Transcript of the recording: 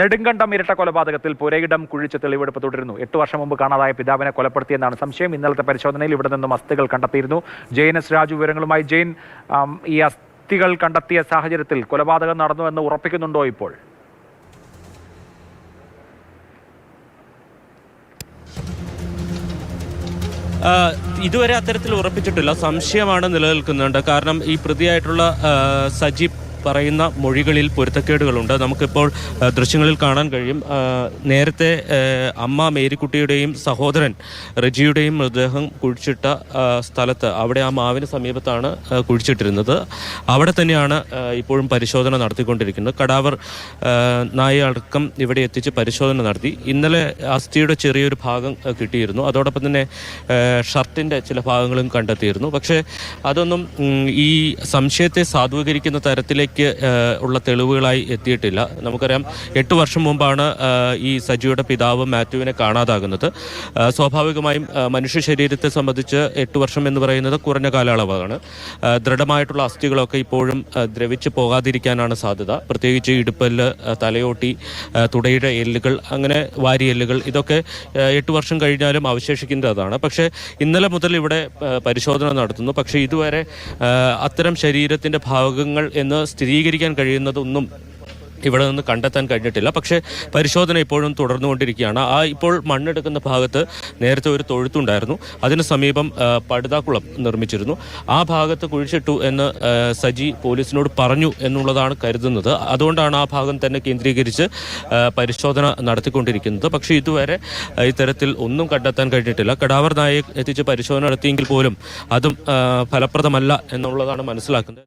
നെടുങ്കണ്ടം ഇരട്ട കൊലപാതകത്തിൽ പുരയിടം കുഴിച്ച് തെളിവെടുപ്പ് തുടരുന്നു. 8 വർഷം മുമ്പ് കാണാതായ പിതാവിനെ കൊലപ്പെടുത്തിയെന്നാണ് സംശയം. ഇന്നലത്തെ പരിശോധനയിൽ ഇവിടെ നിന്നും അസ്ഥികൾ കണ്ടെത്തിയിരുന്നു. ജെയിൻ എസ് രാജു വിവരങ്ങളുമായി. ജെയിൻ, ഈ അസ്ഥികൾ കണ്ടെത്തിയ സാഹചര്യത്തിൽ കൊലപാതകം നടന്നുവെന്ന് ഉറപ്പിക്കുന്നുണ്ടോ ഇപ്പോൾ? ഇതുവരെ അത്തരത്തിൽ ഉറപ്പിച്ചിട്ടില്ല. സംശയമാണ് നിലനിൽക്കുന്നുണ്ട്. കാരണം ഈ പ്രതിയായിട്ടുള്ള സജീബ് പറയുന്ന മൊഴികളിൽ പൊരുത്തക്കേടുകളുണ്ട്. നമുക്കിപ്പോൾ ദൃശ്യങ്ങളിൽ കാണാൻ കഴിയും. നേരത്തെ അമ്മ മേരിക്കുട്ടിയുടെയും സഹോദരൻ റജിയുടെയും മൃതദേഹം കുഴിച്ചിട്ട സ്ഥലത്ത്, അവിടെ ആ മാവിന് സമീപത്താണ് കുഴിച്ചിട്ടിരുന്നത്. അവിടെ തന്നെയാണ് ഇപ്പോഴും പരിശോധന നടത്തിക്കൊണ്ടിരിക്കുന്നത്. കടാവർ നായ അടക്കം ഇവിടെ എത്തിച്ച് പരിശോധന നടത്തി. ഇന്നലെ അസ്ഥിയുടെ ചെറിയൊരു ഭാഗം കിട്ടിയിരുന്നു. അതോടൊപ്പം തന്നെ ഷർട്ടിൻ്റെ ചില ഭാഗങ്ങളും കണ്ടെത്തിയിരുന്നു. പക്ഷേ അതൊന്നും ഈ സംശയത്തെ സാധൂകരിക്കുന്ന തരത്തിലേക്ക് ഉള്ള തെളിവുകളായി എത്തിയിട്ടില്ല. നമുക്കറിയാം 8 വർഷം മുമ്പാണ് ഈ സജിയുടെ പിതാവ് മാത്യുവിനെ കാണാതാകുന്നത്. സ്വാഭാവികമായും മനുഷ്യ ശരീരത്തെ സംബന്ധിച്ച് 8 വർഷം എന്ന് പറയുന്നത് കുറഞ്ഞ കാലയളവാണ്. ദൃഢമായിട്ടുള്ള അസ്ഥികളൊക്കെ ഇപ്പോഴും ദ്രവിച്ച് പോകാതിരിക്കാനാണ് സാധ്യത. പ്രത്യേകിച്ച് ഇടുപ്പല്ല്, തലയോട്ടി, തുടയുടെ എല്ലുകൾ, അങ്ങനെ വാരിയെല്ലുകൾ, ഇതൊക്കെ 8 വർഷം കഴിഞ്ഞാലും അവശേഷിക്കുന്നതാണ്. പക്ഷേ ഇന്നലെ മുതൽ ഇവിടെ പരിശോധന നടത്തുന്നു. പക്ഷേ ഇതുവരെ അത്തരം ശരീരത്തിൻ്റെ ഭാഗങ്ങൾ എന്ന് സ്ഥിരീകരിക്കാൻ കഴിയുന്നതൊന്നും ഇവിടെ നിന്ന് കണ്ടെത്താൻ കഴിഞ്ഞിട്ടില്ല. പക്ഷേ പരിശോധന ഇപ്പോഴും തുടർന്നുകൊണ്ടിരിക്കുകയാണ്. ഇപ്പോൾ മണ്ണെടുക്കുന്ന ഭാഗത്ത് നേരത്തെ ഒരു തൊഴുത്തുണ്ടായിരുന്നു. അതിന് സമീപം പടുതാക്കുളം നിർമ്മിച്ചിരുന്നു. ആ ഭാഗത്ത് കുഴിച്ചിട്ടു എന്ന് സജി പോലീസിനോട് പറഞ്ഞു എന്നുള്ളതാണ് കരുതുന്നത്. അതുകൊണ്ടാണ് ആ ഭാഗം തന്നെ കേന്ദ്രീകരിച്ച് പരിശോധന നടത്തിക്കൊണ്ടിരിക്കുന്നത്. പക്ഷേ ഇതുവരെ ഇത്തരത്തിൽ ഒന്നും കണ്ടെത്താൻ കഴിഞ്ഞിട്ടില്ല. കടാവർ നായയെ എത്തിച്ച് പരിശോധന നടത്തിയെങ്കിൽ പോലും അതും ഫലപ്രദമല്ല എന്നുള്ളതാണ് മനസ്സിലാക്കുന്നത്.